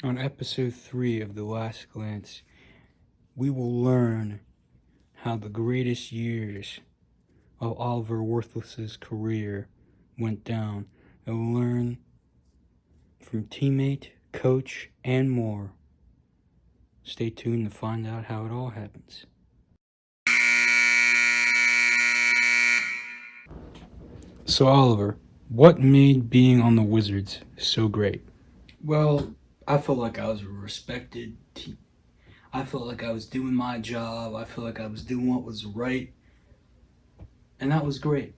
On episode 3 of The Last Glance, we will learn how the greatest years of Oliver Worthless's career went down, and we'll learn from teammate, coach, and more. Stay tuned to find out how it all happens. So Oliver, what made being on the Wizards so great? Well, I felt like I was a respected team. I felt like I was doing my job. I felt like I was doing what was right. And that was great.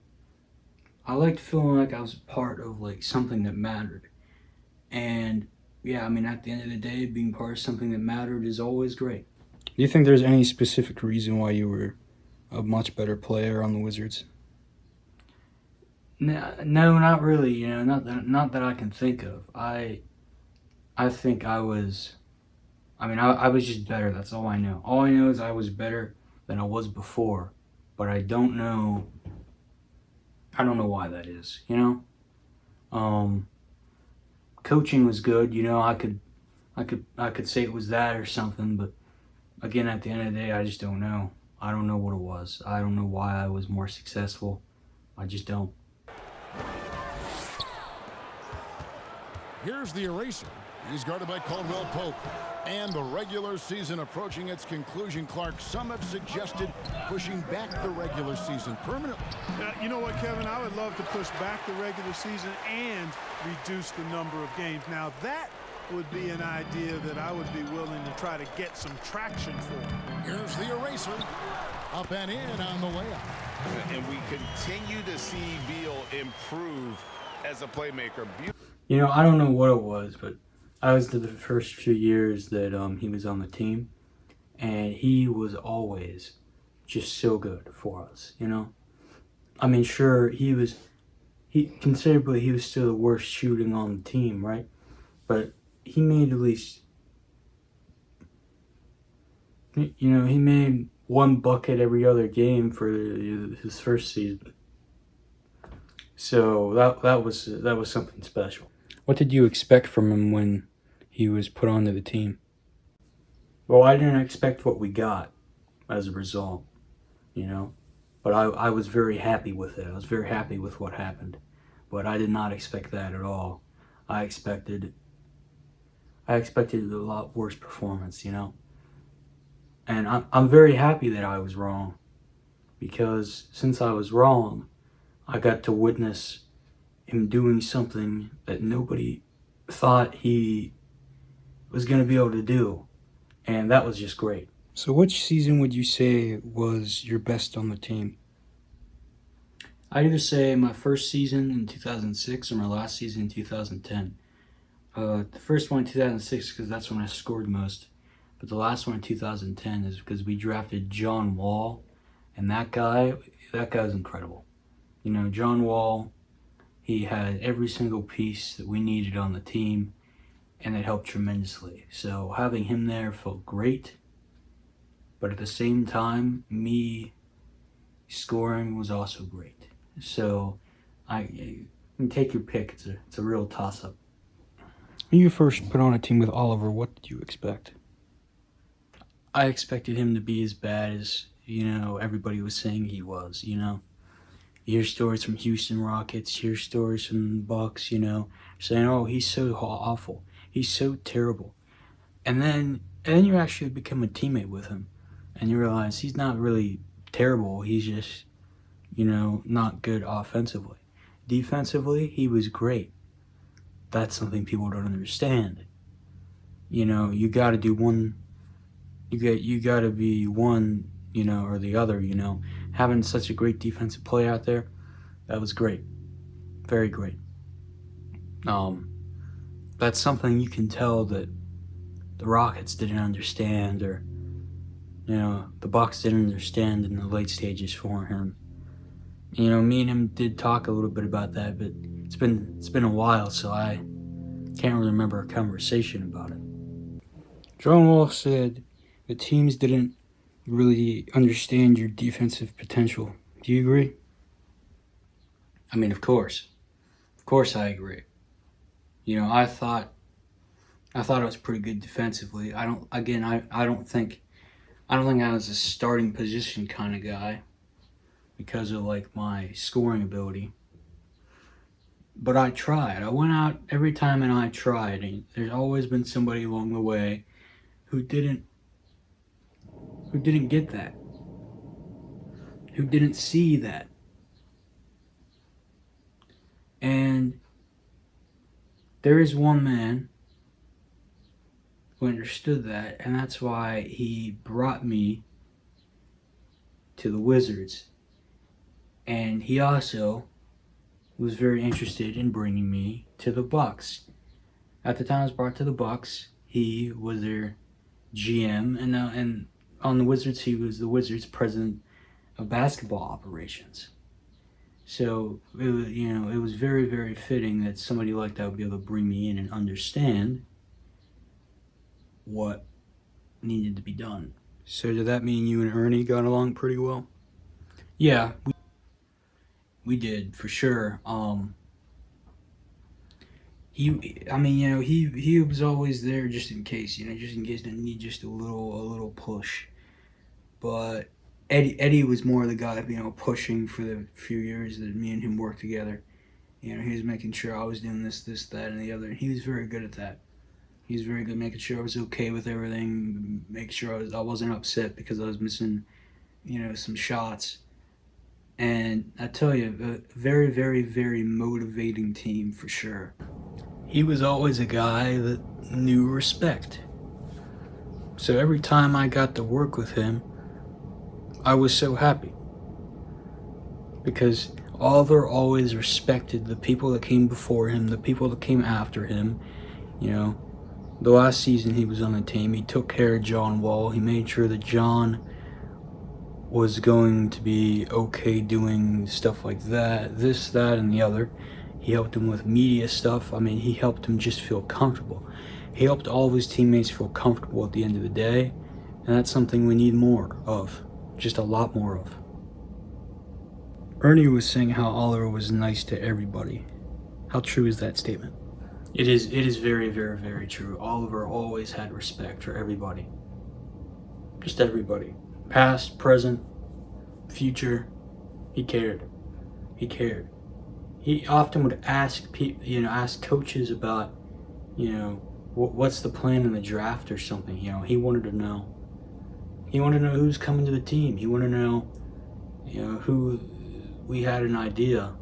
I liked feeling like I was a part of like something that mattered. And yeah, I mean, at the end of the day, being part of something that mattered is always great. Do you think there's any specific reason why you were a much better player on the Wizards? No, not really. Not that I can think of. I think I was. I mean, I was just better. That's all I know. All I know is I was better than I was before, but I don't know. I don't know why that is. Coaching was good. I could say it was that or something, but again, at the end of the day, I just don't know. I don't know what it was. I don't know why I was more successful. I just don't. Here's the eraser. He's guarded by Caldwell Pope. And the regular season approaching its conclusion, Clark. Some have suggested pushing back the regular season permanently. You know what, Kevin? I would love to push back the regular season and reduce the number of games. Now, that would be an idea that I would be willing to try to get some traction for. Here's the eraser. Up and in on the layup. And we continue to see Beal improve as a playmaker. I don't know what it was, but I was the first few years that he was on the team, and he was always just so good for us. I mean, sure, he was still the worst shooting on the team, right? But he made at least, he made one bucket every other game for his first season. So that was something special. What did you expect from him when he was put onto the team? Well, I didn't expect what we got as a result, But I was very happy with it. I was very happy with what happened. But I did not expect that at all. I expected a lot worse performance, And I'm very happy that I was wrong. Because since I was wrong, I got to witness him doing something that nobody thought he was going to be able to do. And that was just great. So which season would you say was your best on the team? I'd either say my first season in 2006 or my last season in 2010. The first one in 2006 because that's when I scored most. But the last one in 2010 is because we drafted John Wall. And that guy was incredible. John Wall, he had every single piece that we needed on the team, and it helped tremendously. So having him there felt great, but at the same time, me scoring was also great. So you can take your pick. It's a real toss-up. When you first put on a team with Oliver, what did you expect? I expected him to be as bad as, everybody was saying he was, You hear stories from Houston Rockets, hear stories from the Bucks, saying, oh, he's so awful. He's so terrible. And then you actually become a teammate with him. And you realize he's not really terrible. He's just, not good offensively. Defensively, he was great. That's something people don't understand. You got to do one. You got to be one, or the other, Having such a great defensive play out there, that was great. Very great. That's something you can tell that the Rockets didn't understand, or, the Bucks didn't understand in the late stages for him. Me and him did talk a little bit about that, but it's been a while, so I can't really remember a conversation about it. John Wall said the teams didn't really understand your defensive potential. Do you agree? I mean, of course I agree. I thought I thought I was pretty good defensively. I don't think I was a starting position kind of guy because of like my scoring ability. But I tried. I went out every time and I tried. And there's always been somebody along the way who didn't get that. Who didn't see that. And there is one man who understood that, and that's why he brought me to the Wizards. And he also was very interested in bringing me to the Bucks. At the time I was brought to the Bucks, he was their GM, and on the Wizards, he was the Wizards president of basketball operations. So it was very, very fitting that somebody like that would be able to bring me in and understand what needed to be done. So did that mean you and Ernie got along pretty well? Yeah, we did for sure. He was always there just in case, just in case they need just a little push. But Eddie was more the guy, pushing for the few years that me and him worked together. He was making sure I was doing this, that, and the other. And he was very good at that. He was very good making sure I was okay with everything, make sure I wasn't upset because I was missing, some shots. And I tell you, a very, very, very motivating team for sure. He was always a guy that knew respect. So every time I got to work with him, I was so happy. Because Oliver always respected the people that came before him, the people that came after him. The last season he was on the team, he took care of John Wall. He made sure that John was going to be okay doing stuff like that, this, that, and the other. He helped him with media stuff. He helped him just feel comfortable. He helped all of his teammates feel comfortable at the end of the day, and that's something we need more of, just a lot more of. Ernie was saying how Oliver was nice to everybody. How true is that statement? It is very, very, very true. Oliver always had respect for everybody. Just everybody. Past, present, future. He cared. He often would ask ask coaches about, what's the plan in the draft or something. He wanted to know. He wanted to know who's coming to the team. He wanted to know, who we had an idea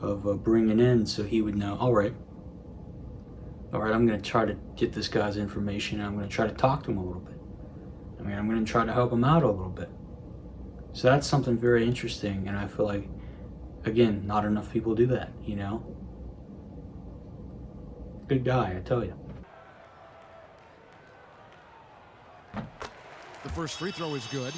of bringing in, so he would know. All right, I'm going to try to get this guy's information. And I'm going to try to talk to him a little bit. I'm going to try to help him out a little bit. So that's something very interesting, and I feel like, again, not enough people do that, Good guy, I tell you. The first free throw is good.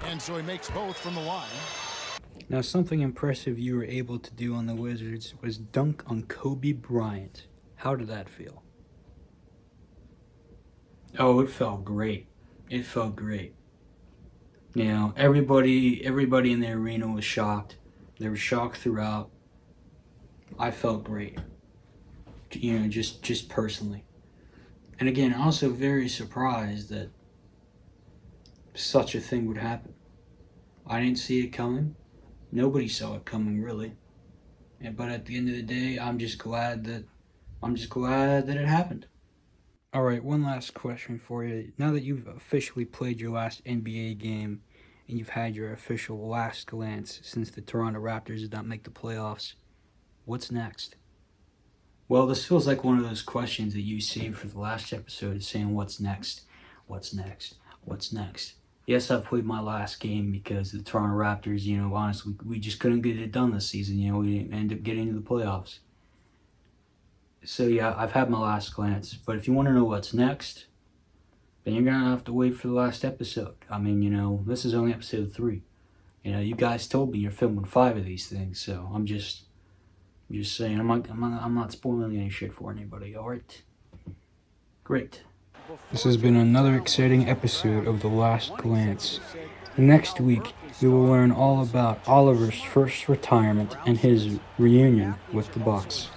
And so he makes both from the line. Now, something impressive you were able to do on the Wizards was dunk on Kobe Bryant. How did that feel? Oh, it felt great. It felt great. Everybody in the arena was shocked. They were shocked throughout. I felt great. Just personally. And again, also very surprised that such a thing would happen. I didn't see it coming. Nobody saw it coming, really. But at the end of the day, I'm just glad that it happened. All right, one last question for you. Now that you've officially played your last NBA game and you've had your official last glance since the Toronto Raptors did not make the playoffs, what's next? Well, this feels like one of those questions that you saved for the last episode, saying what's next? What's next? What's next? Yes, I've played my last game because the Toronto Raptors, honestly, we just couldn't get it done this season. We didn't end up getting into the playoffs. So yeah, I've had my last glance. But if you want to know what's next, then you're going to have to wait for the last episode. This is only episode 3. You guys told me you're filming 5 of these things, so I'm just I'm just saying, I'm not spoiling any shit for anybody, alright? Great. This has been another exciting episode of The Last Glance. Next week, we will learn all about Oliver's first retirement and his reunion with the Bucks.